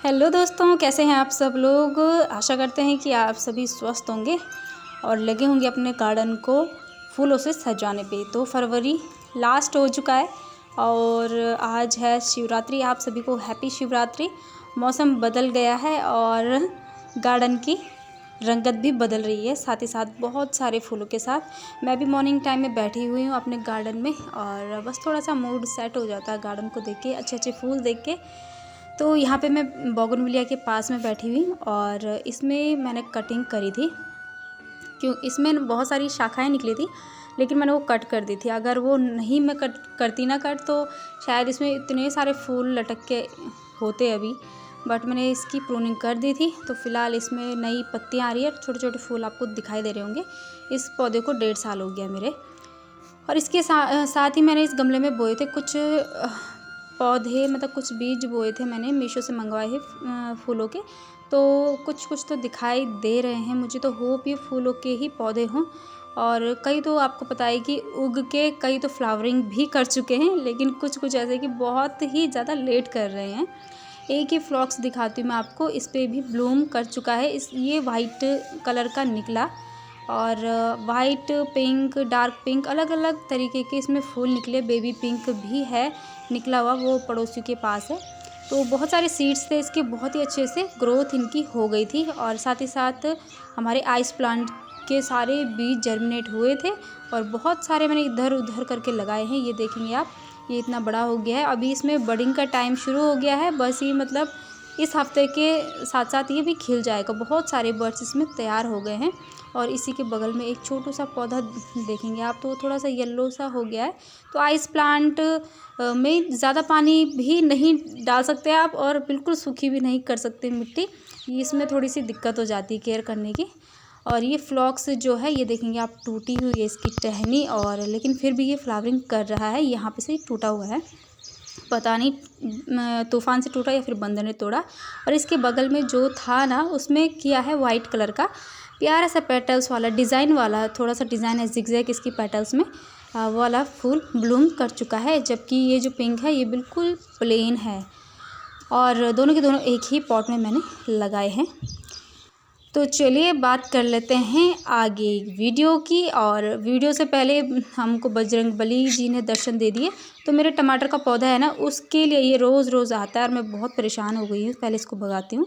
Hello दोस्तों, कैसे हैं आप सब लोग। आशा करते हैं कि आप सभी स्वस्थ होंगे और लगे होंगे अपने गार्डन को फूलों से सजाने पे। तो फरवरी लास्ट हो चुका है और आज है शिवरात्रि। आप सभी को हैप्पी शिवरात्रि। मौसम बदल गया है और गार्डन की रंगत भी बदल रही है, साथ ही साथ बहुत सारे फूलों के साथ। मैं भी मॉर्निंग टाइम में बैठी हुई हूँ अपने गार्डन में और बस थोड़ा सा मूड सेट हो जाता है गार्डन को देख के, अच्छे अच्छे फूल देख के। तो यहाँ पे मैं बोगनविलिया के पास में बैठी हुई और इसमें मैंने कटिंग करी थी, क्यों इसमें बहुत सारी शाखाएं निकली थी, लेकिन मैंने वो कट कर दी थी। अगर वो नहीं मैं कट तो शायद इसमें इतने सारे फूल लटक के होते अभी, बट मैंने इसकी प्रूनिंग कर दी थी। तो फिलहाल इसमें नई पत्तियाँ आ रही है, छोटे छोटे फूल आपको दिखाई दे रहे होंगे। इस पौधे को 1.5 साल हो गया मेरे। और इसके साथ ही मैंने इस गमले में बोए थे कुछ पौधे, मतलब कुछ बीज बोए थे मैंने, मीशो से मंगवाए हैं फूलों के। तो कुछ कुछ तो दिखाई दे रहे हैं मुझे, तो होप ये फूलों के ही पौधे हों। और कई तो आपको पता है कि उग के कई तो फ्लावरिंग भी कर चुके हैं, लेकिन कुछ कुछ ऐसे कि बहुत ही ज़्यादा लेट कर रहे हैं। एक ही फ्लॉक्स दिखाती हूँ मैं आपको, इस पर भी ब्लूम कर चुका है। ये वाइट कलर का निकला और वाइट, पिंक, डार्क पिंक, अलग अलग तरीके के इसमें फूल निकले। बेबी पिंक भी है निकला हुआ, वो पड़ोसी के पास है। तो बहुत सारे सीड्स थे इसके, बहुत ही अच्छे से ग्रोथ इनकी हो गई थी। और साथ ही साथ हमारे आइस प्लांट के सारे बीज जर्मिनेट हुए थे और बहुत सारे मैंने इधर उधर करके लगाए हैं। ये देखेंगे आप, ये इतना बड़ा हो गया है। अभी इसमें बडिंग का टाइम शुरू हो गया है, बस ये मतलब इस हफ्ते के साथ साथ ये भी खिल जाएगा। बहुत सारे बर्ड्स इसमें तैयार हो गए हैं। और इसी के बगल में एक छोटू सा पौधा देखेंगे आप, तो थोड़ा सा येलो सा हो गया है। तो आइस प्लांट में ज़्यादा पानी भी नहीं डाल सकते आप और बिल्कुल सूखी भी नहीं कर सकते मिट्टी, इसमें थोड़ी सी दिक्कत हो जाती है केयर करने की। और ये फ्लॉक्स जो है, ये देखेंगे आप, टूटी हुई है इसकी टहनी, और लेकिन फिर भी ये फ्लावरिंग कर रहा है। यहाँ पे से टूटा हुआ है, पता नहीं तूफान से टूटा या फिर बंदर ने तोड़ा। और इसके बगल में जो था ना, उसमें किया है वाइट कलर का प्यारा सा पेटल्स वाला, डिज़ाइन वाला, थोड़ा सा डिज़ाइन है जिगजैग इसकी पेटल्स में, वो वाला फूल ब्लूम कर चुका है। जबकि ये जो पिंक है ये बिल्कुल प्लेन है और दोनों के दोनों एक ही पॉट में मैंने लगाए हैं। तो चलिए बात कर लेते हैं आगे वीडियो की। और वीडियो से पहले हमको बजरंगबली जी ने दर्शन दे दिए। तो मेरे टमाटर का पौधा है ना, उसके लिए ये रोज़ रोज़ आता है और मैं बहुत परेशान हो गई हूँ। पहले इसको भगाती हूँ।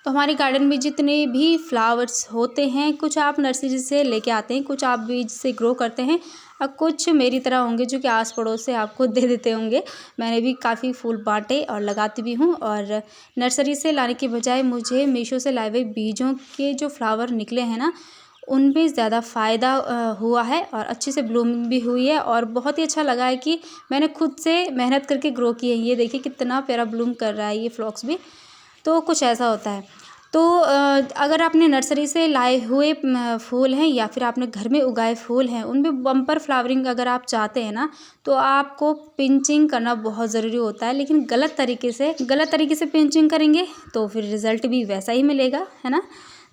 तो हमारे गार्डन में जितने भी फ्लावर्स होते हैं, कुछ आप नर्सरी से लेके आते हैं, कुछ आप बीज से ग्रो करते हैं, और कुछ मेरी तरह होंगे जो कि आस पड़ोस से आपको दे देते होंगे। मैंने भी काफ़ी फूल बांटे और लगाती भी हूँ। और नर्सरी से लाने के बजाय मुझे मीशो से लाए हुए बीजों के जो फ्लावर निकले हैं ना, उनमें ज़्यादा फ़ायदा हुआ है और अच्छे से ब्लूमिंग भी हुई है। और बहुत ही अच्छा लगा है कि मैंने खुद से मेहनत करके ग्रो किए हैं। ये देखिए कितना प्यारा ब्लूम कर रहा है ये फ्लॉक्स भी। तो कुछ ऐसा होता है। तो अगर आपने नर्सरी से लाए हुए फूल हैं या फिर आपने घर में उगाए फूल हैं, उनमें बम्पर फ्लावरिंग अगर आप चाहते हैं ना, तो आपको पिंचिंग करना बहुत ज़रूरी होता है। लेकिन गलत तरीके से पिंचिंग करेंगे तो फिर रिज़ल्ट भी वैसा ही मिलेगा, है ना।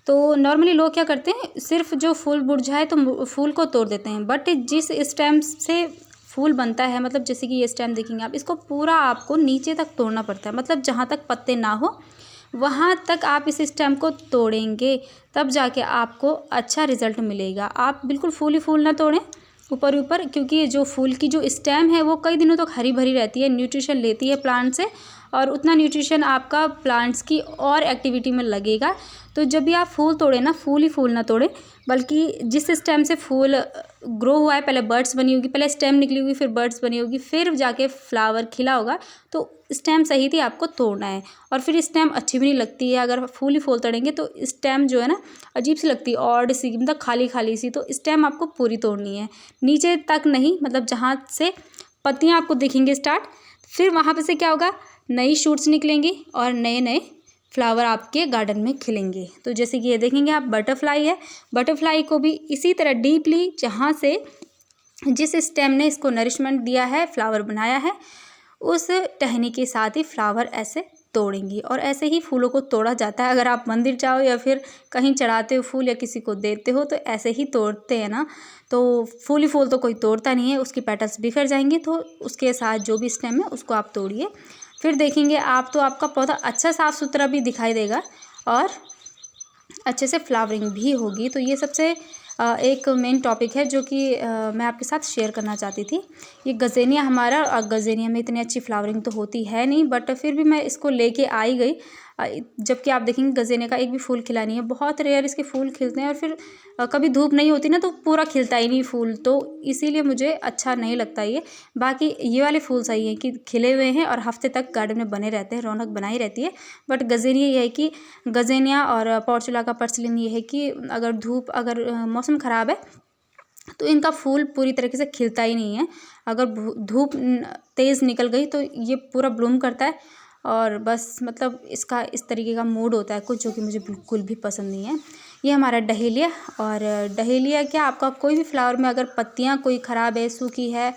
तो नॉर्मली लोग क्या करते हैं, सिर्फ जो फूल मुरझाए तो फूल को तोड़ देते हैं। बट जिस स्टेम से फूल बनता है, मतलब जैसे कि ये स्टेम देखेंगे आप, इसको पूरा आपको नीचे तक तोड़ना पड़ता है। मतलब जहाँ तक पत्ते ना हो वहाँ तक आप इस स्टेम को तोड़ेंगे, तब जाके आपको अच्छा रिज़ल्ट मिलेगा। आप बिल्कुल फूल ही फूल ना तोड़ें ऊपर ऊपर, क्योंकि जो फूल की जो स्टेम है वो कई दिनों तक हरी भरी रहती है, न्यूट्रिशन लेती है प्लांट से, और उतना न्यूट्रिशन आपका प्लांट्स की और एक्टिविटी में लगेगा। तो जब भी आप फूल तोड़ें ना, फूल ही फूल ना तोड़ें, बल्कि जिस स्टेम से फूल ग्रो हुआ है, पहले बर्ड्स बनी होगी, पहले स्टेम निकली होगी, फिर बर्ड्स बनी होगी, फिर जाके फ्लावर खिला होगा, तो स्टेम सही थी, आपको तोड़ना है। और फिर स्टेम अच्छी भी नहीं लगती है, अगर फूल ही फूल तोड़ेंगे तो स्टेम जो है ना अजीब सी लगती है, ऑड सी, मतलब खाली खाली सी। तो स्टेम आपको पूरी तोड़नी है, नीचे तक नहीं, मतलब जहाँ से पत्तियाँ आपको दिखेंगे स्टार्ट, फिर वहाँ पे से क्या होगा, नई शूट्स निकलेंगी और नए नए फ्लावर आपके गार्डन में खिलेंगे। तो जैसे कि ये देखेंगे आप, बटरफ्लाई है। बटरफ्लाई को भी इसी तरह डीपली, जहाँ से जिस स्टेम ने इसको नरिशमेंट दिया है, फ्लावर बनाया है, उस टहनी के साथ ही फ्लावर ऐसे तोड़ेंगी। और ऐसे ही फूलों को तोड़ा जाता है। अगर आप मंदिर जाओ या फिर कहीं चढ़ाते हो फूल या किसी को देते हो, तो ऐसे ही तोड़ते हैं ना। तो फूल ही फूल तो कोई तोड़ता नहीं है, उसकी पेटल्स बिखर जाएंगे। तो उसके साथ जो भी स्टेम है उसको आप तोड़िए। फिर देखेंगे आप तो आपका पौधा अच्छा साफ़ सुथरा भी दिखाई देगा और अच्छे से फ्लावरिंग भी होगी। तो ये सबसे एक मेन टॉपिक है जो कि मैं आपके साथ शेयर करना चाहती थी। ये गज़ेनिया हमारा, गज़ेनिया में इतनी अच्छी फ्लावरिंग तो होती है नहीं, बट फिर भी मैं इसको लेके आई गई। जबकि आप देखेंगे गज़ेनिया का एक भी फूल खिला नहीं है, बहुत रेयर इसके फूल खिलते हैं और फिर कभी धूप नहीं होती ना तो पूरा खिलता ही नहीं फूल, तो इसीलिए मुझे अच्छा नहीं लगता ये। बाकी ये वाले फूल सही हैं कि खिले हुए हैं और हफ्ते तक गार्डन में बने रहते हैं, रौनक बनाई रहती है। बट गज़ेनिया ये है कि गज़ेनिया और पोर्चुला पर्सिलिन ये है कि अगर मौसम ख़राब है तो इनका फूल पूरी तरीके से खिलता ही नहीं है। अगर धूप तेज़ निकल गई तो ये पूरा ब्लूम करता है और बस मतलब इसका इस तरीके का मूड होता है कुछ, जो कि मुझे बिल्कुल भी पसंद नहीं है। ये हमारा डहेलिया, और डहेलिया क्या, आपका कोई भी फ्लावर में अगर पत्तियां कोई ख़राब है, सूखी है,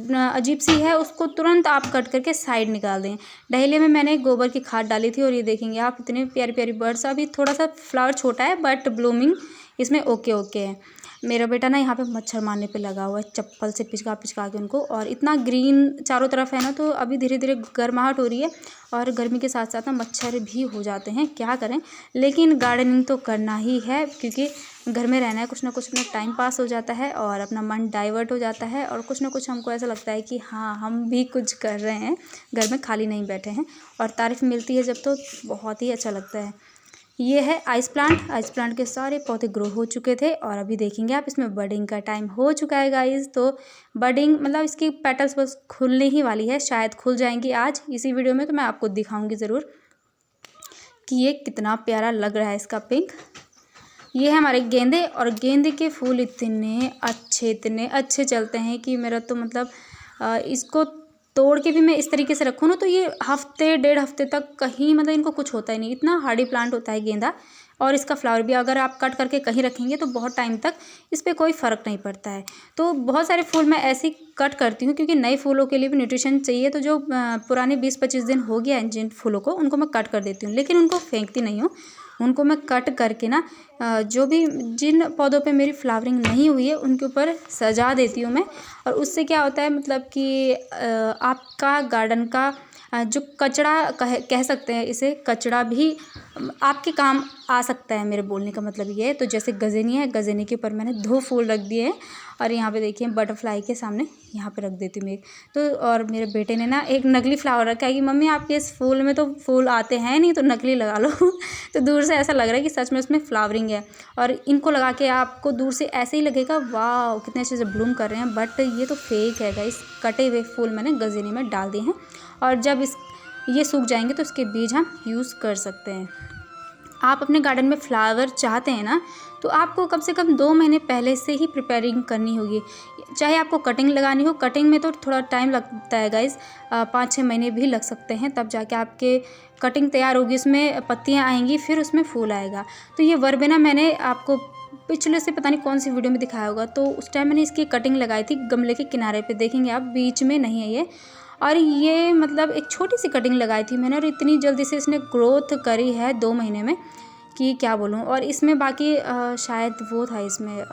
अजीब सी है, उसको तुरंत आप कट करके साइड निकाल दें। डहेलिया में मैंने गोबर की खाद डाली थी और ये देखेंगे आप इतने प्यारी प्यारी बर्ड्स। अभी थोड़ा सा फ्लावर छोटा है बट ब्लूमिंग इसमें ओके ओके है। मेरा बेटा ना यहाँ पे मच्छर मारने पे लगा हुआ है, चप्पल से पिचका पिचका के उनको, और इतना ग्रीन चारों तरफ है ना, तो अभी धीरे धीरे गर्माहट हो रही है और गर्मी के साथ साथ ना मच्छर भी हो जाते हैं, क्या करें। लेकिन गार्डनिंग तो करना ही है क्योंकि घर में रहना है, कुछ ना कुछ अपना टाइम पास हो जाता है और अपना मन डाइवर्ट हो जाता है और कुछ ना कुछ हमको ऐसा लगता है कि हाँ हम भी कुछ कर रहे हैं, घर में खाली नहीं बैठे हैं। और तारीफ़ मिलती है जब तो बहुत ही अच्छा लगता है। ये है आइस प्लांट। आइस प्लांट के सारे पौधे ग्रो हो चुके थे और अभी देखेंगे आप इसमें बडिंग का टाइम हो चुका है गाइस। तो बडिंग मतलब इसकी पेटल्स बस खुलने ही वाली है, शायद खुल जाएंगी आज इसी वीडियो में, तो मैं आपको दिखाऊंगी ज़रूर कि ये कितना प्यारा लग रहा है इसका पिंक। ये है हमारे गेंदे, और गेंदे के फूल इतने अच्छे चलते हैं कि मेरा तो मतलब इसको तोड़ के भी मैं इस तरीके से रखूँ ना तो ये हफ्ते डेढ़ हफ्ते तक कहीं मतलब इनको कुछ होता ही नहीं, इतना हार्डी प्लांट होता है गेंदा। और इसका फ्लावर भी अगर आप कट करके कहीं रखेंगे तो बहुत टाइम तक इस पर कोई फ़र्क नहीं पड़ता है। तो बहुत सारे फूल मैं ऐसे ही कट करती हूँ क्योंकि नए फूलों के लिए भी न्यूट्रिशन चाहिए, तो जो पुराने 20-25 दिन हो गया है जिन फूलों को, उनको मैं कट कर देती हूँ, लेकिन उनको फेंकती नहीं हूँ। उनको मैं कट करके ना जो भी जिन पौधों पे मेरी फ्लावरिंग नहीं हुई है उनके ऊपर सजा देती हूँ मैं। और उससे क्या होता है मतलब कि आपका गार्डन का जो कचरा कह सकते हैं इसे, कचरा भी आपके काम आ सकता है। मेरे बोलने का मतलब ये है। तो जैसे गज़ेनिया है, गज़ेनिया के ऊपर मैंने 2 फूल रख दिए हैं और यहाँ पे देखिए बटरफ्लाई के सामने यहाँ पे रख देती हूँ एक। तो और मेरे बेटे ने ना एक नकली फ्लावर रखा है कि मम्मी आपके इस फूल में तो फूल आते हैं नहीं, तो नकली लगा लो तो दूर से ऐसा लग रहा है कि सच में उसमें फ्लावरिंग है, और इनको लगा के आपको दूर से ऐसे ही लगेगा वाह कितने अच्छे से ब्लूम कर रहे हैं, बट ये तो फेक है गाइस। कटे हुए फूल मैंने गज़ेनिया में डाल दिए हैं और जब ये सूख जाएंगे तो इसके बीज हम यूज़ कर सकते हैं। आप अपने गार्डन में फ्लावर चाहते हैं ना, तो आपको कम से कम 2 महीने पहले से ही प्रिपेयरिंग करनी होगी। चाहे आपको कटिंग लगानी हो, कटिंग में तो थोड़ा टाइम लगता है गाइस, 5-6 महीने भी लग सकते हैं, तब जाके आपके कटिंग तैयार होगी, उसमें पत्तियाँ आएंगी, फिर उसमें फूल आएगा। तो ये वर्बेना मैंने आपको पिछले से पता नहीं कौन सी वीडियो में दिखाया होगा, तो उस टाइम मैंने इसकी कटिंग लगाई थी गमले के किनारे पे, देखेंगे आप बीच में नहीं है ये। और ये मतलब एक छोटी सी कटिंग लगाई थी मैंने और इतनी जल्दी से इसने ग्रोथ करी है 2 महीने में कि क्या बोलूँ। और इसमें बाकी शायद वो था, इसमें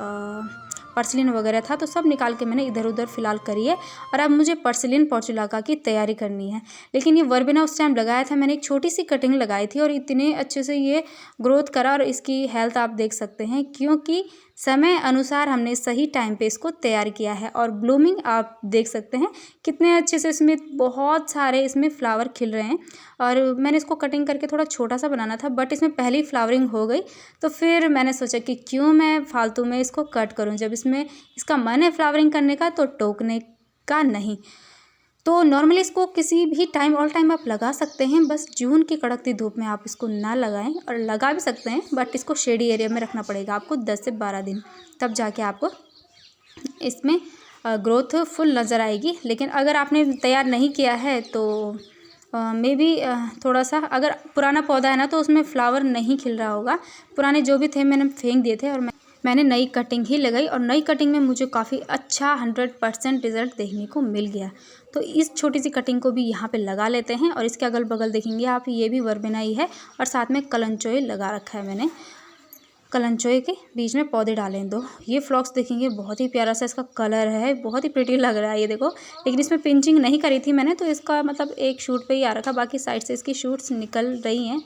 पर्सिलिन वगैरह था, तो सब निकाल के मैंने इधर उधर फ़िलहाल करी है। और अब मुझे पर्सिलिन पोर्चुलाका की तैयारी करनी है। लेकिन ये वर्बेना उस टाइम लगाया था मैंने, एक छोटी सी कटिंग लगाई थी और इतने अच्छे से ये ग्रोथ करा, और इसकी हेल्थ आप देख सकते हैं क्योंकि समय अनुसार हमने सही टाइम पे इसको तैयार किया है। और ब्लूमिंग आप देख सकते हैं कितने अच्छे से, इसमें बहुत सारे इसमें फ्लावर खिल रहे हैं। और मैंने इसको कटिंग करके थोड़ा छोटा सा बनाना था, बट इसमें पहली फ्लावरिंग हो गई, तो फिर मैंने सोचा कि क्यों मैं फालतू में इसको कट करूं, जब इसमें इसका मन है फ्लावरिंग करने का तो टोकने का नहीं। तो नॉर्मली इसको किसी भी टाइम ऑल टाइम आप लगा सकते हैं, बस जून की कड़कती धूप में आप इसको ना लगाएं, और लगा भी सकते हैं बट इसको शेडी एरिया में रखना पड़ेगा आपको 10 से 12 दिन, तब जाके आपको इसमें ग्रोथ फुल नज़र आएगी। लेकिन अगर आपने तैयार नहीं किया है तो मे बी थोड़ा सा, अगर पुराना पौधा है ना तो उसमें फ्लावर नहीं खिल रहा होगा। पुराने जो भी थे मैंने फेंक दिए थे और मैंने नई कटिंग ही लगाई, और नई कटिंग में मुझे काफ़ी अच्छा 100% रिज़ल्ट देखने को मिल गया। तो इस छोटी सी कटिंग को भी यहाँ पे लगा लेते हैं, और इसके अगल बगल देखेंगे आप ये भी वर्बेना ही है और साथ में कलंचोई लगा रखा है मैंने। कलंचोए के बीच में पौधे डाले हैं 2। ये फ्लॉक्स देखेंगे बहुत ही प्यारा सा इसका कलर है, बहुत ही प्रिटी लग रहा है ये देखो। लेकिन इसमें पिंचिंग नहीं करी थी मैंने, तो इसका मतलब एक शूट पे ही आ रखा, बाकी साइड से इसकी शूट्स निकल रही हैं,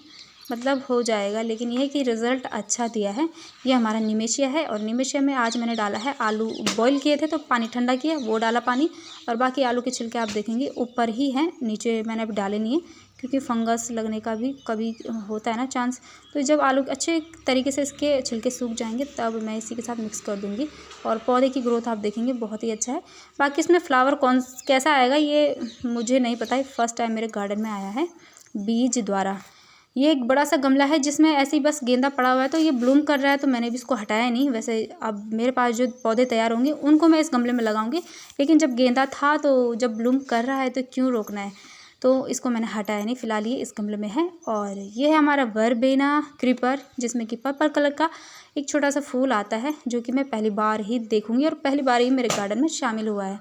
मतलब हो जाएगा। लेकिन यह है कि रिज़ल्ट अच्छा दिया है। ये हमारा निमेशिया है, और निमेशिया में आज मैंने डाला है आलू बॉईल किए थे तो पानी ठंडा किया, वो डाला पानी। और बाकी आलू के छिलके आप देखेंगे ऊपर ही हैं, नीचे मैंने अभी डाले नहीं है, क्योंकि फंगस लगने का भी कभी होता है ना चांस। तो जब आलू अच्छे तरीके से इसके छिलके सूख जाएंगे तब मैं इसी के साथ मिक्स कर दूंगी। और पौधे की ग्रोथ आप देखेंगे बहुत ही अच्छा है। बाकी इसमें फ्लावर कैसा आएगा ये मुझे नहीं पता है, फर्स्ट टाइम मेरे गार्डन में आया है बीज द्वारा। ये एक बड़ा सा गमला है जिसमें ऐसे ही बस गेंदा पड़ा हुआ है, तो ये ब्लूम कर रहा है, तो मैंने भी इसको हटाया नहीं। वैसे अब मेरे पास जो पौधे तैयार होंगे उनको मैं इस गमले में लगाऊंगी, लेकिन जब गेंदा था तो जब ब्लूम कर रहा है तो क्यों रोकना है, तो इसको मैंने हटाया नहीं, फिलहाल ये इस गमले में है। और ये है हमारा वर्बेना क्रीपर, जिसमें कि पर्पल कलर का एक छोटा सा फूल आता है, जो कि मैं पहली बार ही देखूंगी और पहली बार ही मेरे गार्डन में शामिल हुआ है।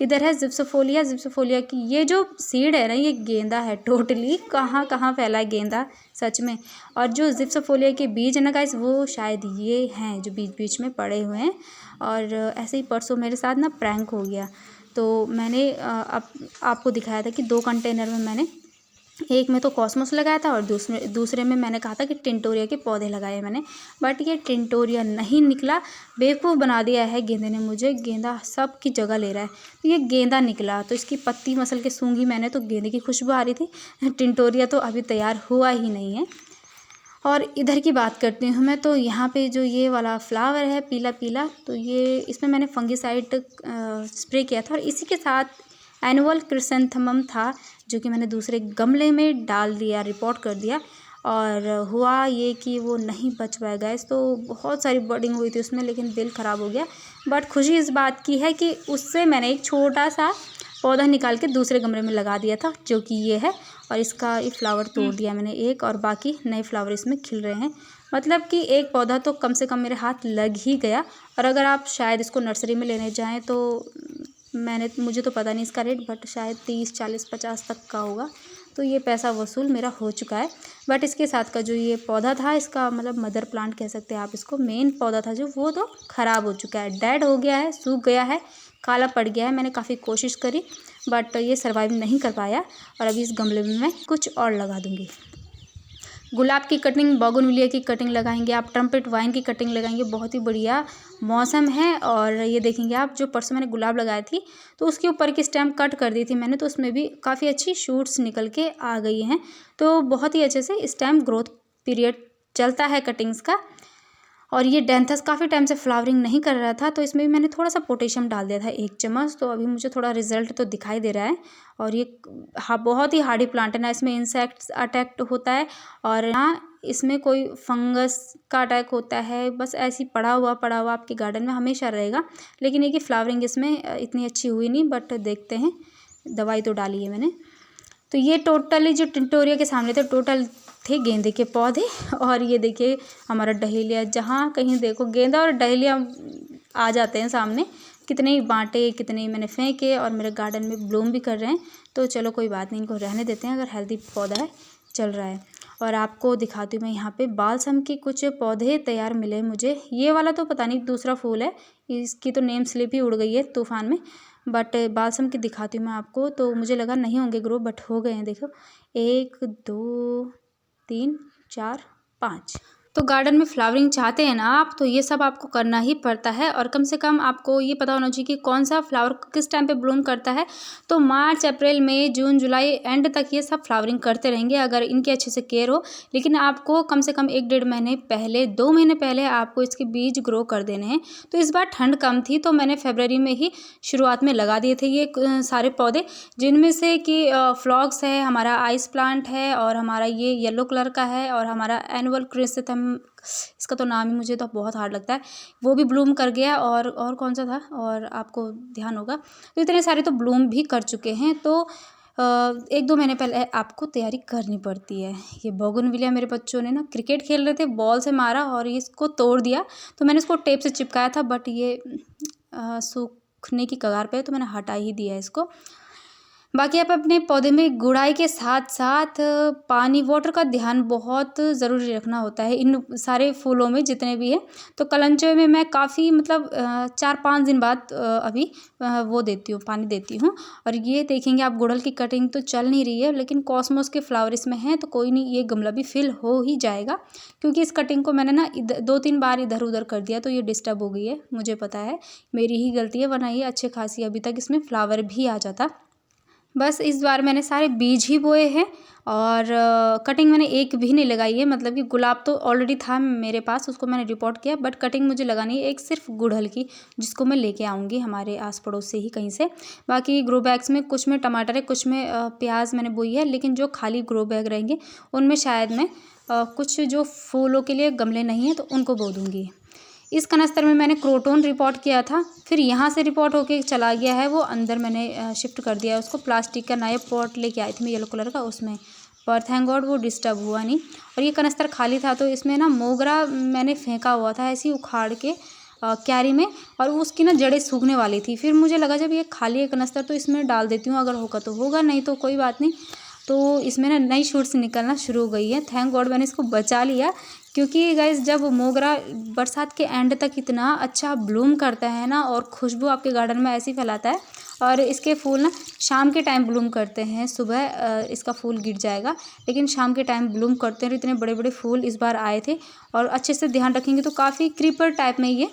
इधर है जिप्सोफोलिया। जिप्सोफोलिया की ये जो सीड है ना, ये गेंदा है टोटली, कहाँ कहाँ फैला है गेंदा सच में। और जो जिप्सोफोलिया के बीज है ना गाइस, वो शायद ये हैं जो बीच बीच में पड़े हुए हैं। और ऐसे ही परसों मेरे साथ ना प्रैंक हो गया, तो मैंने आपको दिखाया था कि 2 कंटेनर में मैंने, एक में तो कॉस्मोस लगाया था और दूसरे में मैंने कहा था कि टिंटोरिया के पौधे लगाए मैंने, बट ये टिंटोरिया नहीं निकला। बेवकूफ़ बना दिया है गेंदे ने मुझे, गेंदा सब की जगह ले रहा है। तो ये गेंदा निकला, तो इसकी पत्ती मसल के सूंघी मैंने तो गेंदे की खुशबू आ रही थी। टिंटोरिया तो अभी तैयार हुआ ही नहीं है। और इधर की बात करती हूँ मैं, तो यहाँ पे जो ये वाला फ्लावर है पीला पीला, तो ये इसमें मैंने फंगिसाइड स्प्रे किया था। और इसी के साथ एनुअल क्रिसेंथेमम था, जो कि मैंने दूसरे गमले में डाल दिया, रिपोर्ट कर दिया। और हुआ ये कि वो नहीं बच पाया गैस, तो बहुत सारी बर्डिंग हुई थी उसमें, लेकिन दिल ख़राब हो गया। बट खुशी इस बात की है कि उससे मैंने एक छोटा सा पौधा निकाल के दूसरे गमले में लगा दिया था, जो कि ये है। और इसका ये फ्लावर तोड़ दिया मैंने एक, और बाकी नए फ्लावर इसमें खिल रहे हैं। मतलब कि एक पौधा तो कम से कम मेरे हाथ लग ही गया। और अगर आप शायद इसको नर्सरी में लेने जाएं तो मुझे तो पता नहीं इसका रेट, बट शायद 30, 40, 50 तक का होगा। तो ये पैसा वसूल मेरा हो चुका है। बट इसके साथ का जो ये पौधा था, इसका मतलब मदर प्लांट कह सकते हैं आप इसको, मेन पौधा था जो, वो तो ख़राब हो चुका है, डेड हो गया है, सूख गया है, काला पड़ गया है। मैंने काफ़ी कोशिश करी बट ये सर्वाइव नहीं कर पाया। और अभी इस गमले में मैं कुछ और लगा दूँगी। गुलाब की कटिंग, बोगनविलिया की कटिंग लगाएंगे आप, ट्रम्पेट वाइन की कटिंग लगाएंगे, बहुत ही बढ़िया मौसम है। और ये देखेंगे आप, जो परसों मैंने गुलाब लगाई थी तो उसके ऊपर की स्टेम कट कर दी थी मैंने, तो उसमें भी काफ़ी अच्छी शूट्स निकल के आ गई हैं। तो बहुत ही अच्छे से स्टेम ग्रोथ पीरियड चलता है कटिंग्स का। और ये डेंथस काफ़ी टाइम से फ्लावरिंग नहीं कर रहा था, तो इसमें भी मैंने थोड़ा सा पोटेशियम डाल दिया था 1 चम्मच, तो अभी मुझे थोड़ा रिजल्ट तो दिखाई दे रहा है। और ये बहुत ही हार्डी प्लांट है ना, इसमें इंसेक्ट्स अटैक होता है और ना इसमें कोई फंगस का अटैक होता है, बस ऐसे ही पड़ा हुआ आपके गार्डन में हमेशा रहेगा। लेकिन ये कि फ्लावरिंग इसमें इतनी अच्छी हुई नहीं, बट देखते हैं, दवाई तो डाली है मैंने। तो ये टोटली जो टिंटोरिया के सामने थे, टोटल थे गेंदे के पौधे। और ये देखिए हमारा डहेलिया, जहाँ कहीं देखो गेंदा और डहेलिया आ जाते हैं सामने। कितने ही बांटे, कितने ही मैंने फेंके, और मेरे गार्डन में ब्लूम भी कर रहे हैं। तो चलो कोई बात नहीं, इनको रहने देते हैं, अगर हेल्दी पौधा है चल रहा है। और आपको दिखाती हूँ मैं यहाँ पे बालसम के कुछ पौधे तैयार मिले मुझे। ये वाला तो पता नहीं दूसरा फूल है, इसकी तो नेम स्लिप ही उड़ गई है तूफान में। बट बालसम की दिखाती हूँ मैं आपको, तो मुझे लगा नहीं होंगे ग्रो, बट हो गए हैं। देखो 1, 2, 3, 4, 5। तो गार्डन में फ्लावरिंग चाहते हैं ना आप, तो ये सब आपको करना ही पड़ता है। और कम से कम आपको ये पता होना चाहिए कि कौन सा फ्लावर किस टाइम पे ब्लूम करता है। तो मार्च, अप्रैल, मई, जून, जुलाई एंड तक ये सब फ्लावरिंग करते रहेंगे अगर इनकी अच्छे से केयर हो। लेकिन आपको कम से कम 1 डेढ़ महीने पहले, 2 महीने पहले आपको इसके बीज ग्रो कर देने हैं। तो इस बार ठंड कम थी, तो मैंने फरवरी में ही शुरुआत में लगा दिए थे ये सारे पौधे, जिनमें से कि फ्लॉक्स है, हमारा आइस प्लांट है, और हमारा ये येलो कलर का है, और हमारा एनुअल क्रिसेंथेमम, इसका तो नाम ही मुझे तो बहुत हार्ड लगता है, वो भी ब्लूम कर गया। और कौन सा था, और आपको ध्यान होगा, तो इतने सारे तो ब्लूम भी कर चुके हैं। तो 1-2 महीने पहले आपको तैयारी करनी पड़ती है। ये बोगनविलिया मेरे बच्चों ने ना क्रिकेट खेल रहे थे, बॉल से मारा और ये इसको तोड़ दिया। तो मैंने इसको टेप से चिपकाया था, बट ये सूखने की कगार पे है, तो मैंने हटा ही दिया इसको। बाकी आप अपने पौधे में गुड़ाई के साथ साथ पानी वाटर का ध्यान बहुत ज़रूरी रखना होता है इन सारे फूलों में जितने भी हैं। तो कलंचो में मैं काफ़ी मतलब 4-5 दिन बाद अभी वो देती हूँ, पानी देती हूँ। और ये देखेंगे आप, गुड़हल की कटिंग तो चल नहीं रही है, लेकिन कॉस्मोस के फ्लावर इसमें हैं तो कोई नहीं, ये गमला भी फिल हो ही जाएगा। क्योंकि इस कटिंग को मैंने ना 2-3 बार इधर उधर कर दिया तो ये डिस्टर्ब हो गई है, मुझे पता है, मेरी ही गलती है, वरना ये अच्छे खासी अभी तक इसमें फ्लावर भी आ जाता। बस इस बार मैंने सारे बीज ही बोए हैं और कटिंग मैंने एक भी नहीं लगाई है। मतलब कि गुलाब तो ऑलरेडी था मेरे पास, उसको मैंने रिपोर्ट किया, बट कटिंग मुझे लगानी है एक सिर्फ गुड़हल की, जिसको मैं लेके आऊँगी हमारे आस पड़ोस से ही कहीं से। बाकी ग्रो बैग्स में कुछ में टमाटर है, कुछ में प्याज मैंने बोई है, लेकिन जो खाली ग्रो बैग रहेंगे उनमें शायद मैं कुछ जो फूलों के लिए गमले नहीं हैं तो उनको बो दूँगी। इस कनस्तर में मैंने क्रोटोन रिपोर्ट किया था, फिर यहाँ से रिपोर्ट होके चला गया है, वो अंदर मैंने शिफ्ट कर दिया है उसको। प्लास्टिक का नया पॉट लेके आई थी मैं येलो कलर का, उसमें, पर थैंक गॉड वो डिस्टर्ब हुआ नहीं। और ये कनस्तर खाली था तो इसमें ना मोगरा मैंने फेंका हुआ था ऐसे ही उखाड़ के क्यारी में, और उसकी ना जड़ें सूखने वाली थी। फिर मुझे लगा जब ये खाली है कनस्तर तो इसमें डाल देती हूँ, अगर होगा तो होगा, नहीं तो कोई बात नहीं। तो इसमें ना नई शूट्स निकलना शुरू हो गई है, थैंक गॉड मैंने इसको बचा लिया। क्योंकि गाइस जब मोगरा बरसात के एंड तक इतना अच्छा ब्लूम करता है ना, और खुशबू आपके गार्डन में ऐसी फैलाता है, और इसके फूल ना शाम के टाइम ब्लूम करते हैं, सुबह इसका फूल गिर जाएगा, लेकिन शाम के टाइम ब्लूम करते हैं। इतने बड़े बड़े फूल इस बार आए थे, और अच्छे से ध्यान रखेंगे तो काफ़ी क्रीपर टाइप में ये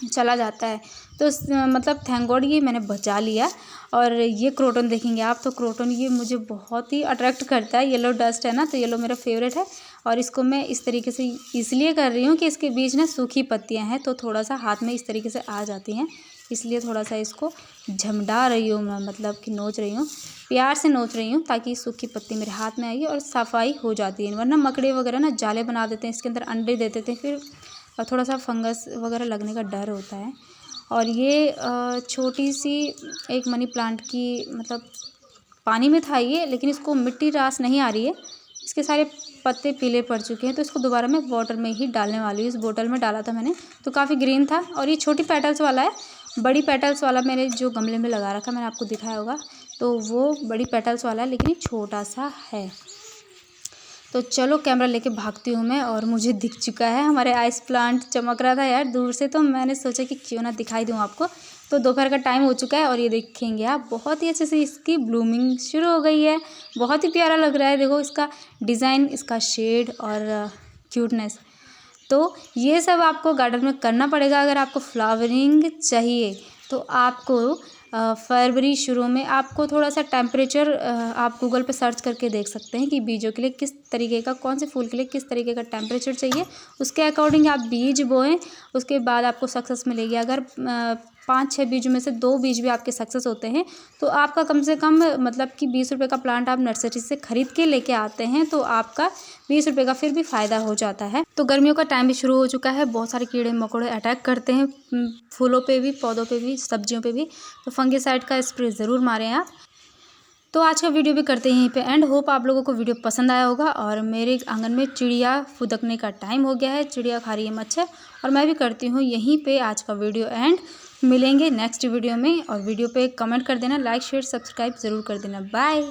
चला जाता है। तो मतलब थैंक गॉड ये मैंने बचा लिया। और ये क्रोटन देखेंगे आप, तो क्रोटन ये मुझे बहुत ही अट्रैक्ट करता है, येलो डस्ट है ना, तो येलो मेरा फेवरेट है। और इसको मैं इस तरीके से इसलिए कर रही हूँ कि इसके बीच ना सूखी पत्तियाँ हैं, तो थोड़ा सा हाथ में इस तरीके से आ जाती हैं, इसलिए थोड़ा सा इसको झमडा रही हूँ मैं, मतलब कि नोच रही हूँ, प्यार से नोच रही हूँ, ताकि सूखी पत्ती मेरे हाथ में आएगी और सफाई हो जाती है। वरना मकड़े वगैरह ना जाले बना देते हैं, इसके अंदर अंडे दे देते हैं, फिर थोड़ा सा फंगस वगैरह लगने का डर होता है। और ये छोटी सी एक मनी प्लांट की, मतलब पानी में था ये, लेकिन इसको मिट्टी रास नहीं आ रही है, इसके सारे पत्ते पीले पड़ चुके हैं, तो इसको दोबारा मैं वाटर में ही डालने वाली हूँ। इस बोतल में डाला था मैंने तो काफ़ी ग्रीन था। और ये छोटी पेटल्स वाला है, बड़ी पेटल्स वाला मैंने जो गमले में लगा रखा, मैंने आपको दिखाया होगा, तो वो बड़ी पेटल्स वाला है, लेकिन ये छोटा सा है। तो चलो कैमरा लेके भागती हूँ मैं, और मुझे दिख चुका है हमारे आइस प्लांट, चमक रहा था यार दूर से, तो मैंने सोचा कि क्यों ना दिखाई दूँ आपको। तो दोपहर का टाइम हो चुका है, और ये देखेंगे आप, बहुत ही अच्छे से इसकी ब्लूमिंग शुरू हो गई है, बहुत ही प्यारा लग रहा है। देखो इसका डिज़ाइन, इसका शेड और क्यूटनेस, तो ये सब आपको गार्डन में करना पड़ेगा अगर आपको फ्लावरिंग चाहिए। तो आपको फरवरी शुरू में आपको थोड़ा सा टेम्परेचर, आप गूगल पे सर्च करके देख सकते हैं कि बीजों के लिए किस तरीके का, कौन से फूल के लिए किस तरीके का टेम्परेचर चाहिए, उसके अकॉर्डिंग आप बीज बोएं, उसके बाद आपको सक्सेस मिलेगी। अगर 5-6 बीज में से 2 बीज भी आपके सक्सेस होते हैं, तो आपका कम से कम, मतलब कि 20 रुपये का प्लांट आप नर्सरी से ख़रीद के लेके आते हैं, तो आपका 20 रुपये का फिर भी फ़ायदा हो जाता है। तो गर्मियों का टाइम भी शुरू हो चुका है, बहुत सारे कीड़े मकोड़े अटैक करते हैं फूलों पे भी, पौधों पे भी, सब्जियों पे भी, तो फंगिसाइड का स्प्रे ज़रूर मारें आप। तो आज का वीडियो भी करते हैं यहीं पे एंड। होप आप लोगों को वीडियो पसंद आया होगा। और मेरे आंगन में चिड़िया फुदकने का टाइम हो गया है, चिड़िया खा रही है मच्छर, और मैं भी करती हूँ यहीं पे आज का वीडियो एंड। मिलेंगे नेक्स्ट वीडियो में, और वीडियो पे कमेंट कर देना, लाइक शेयर सब्सक्राइब ज़रूर कर देना। बाय।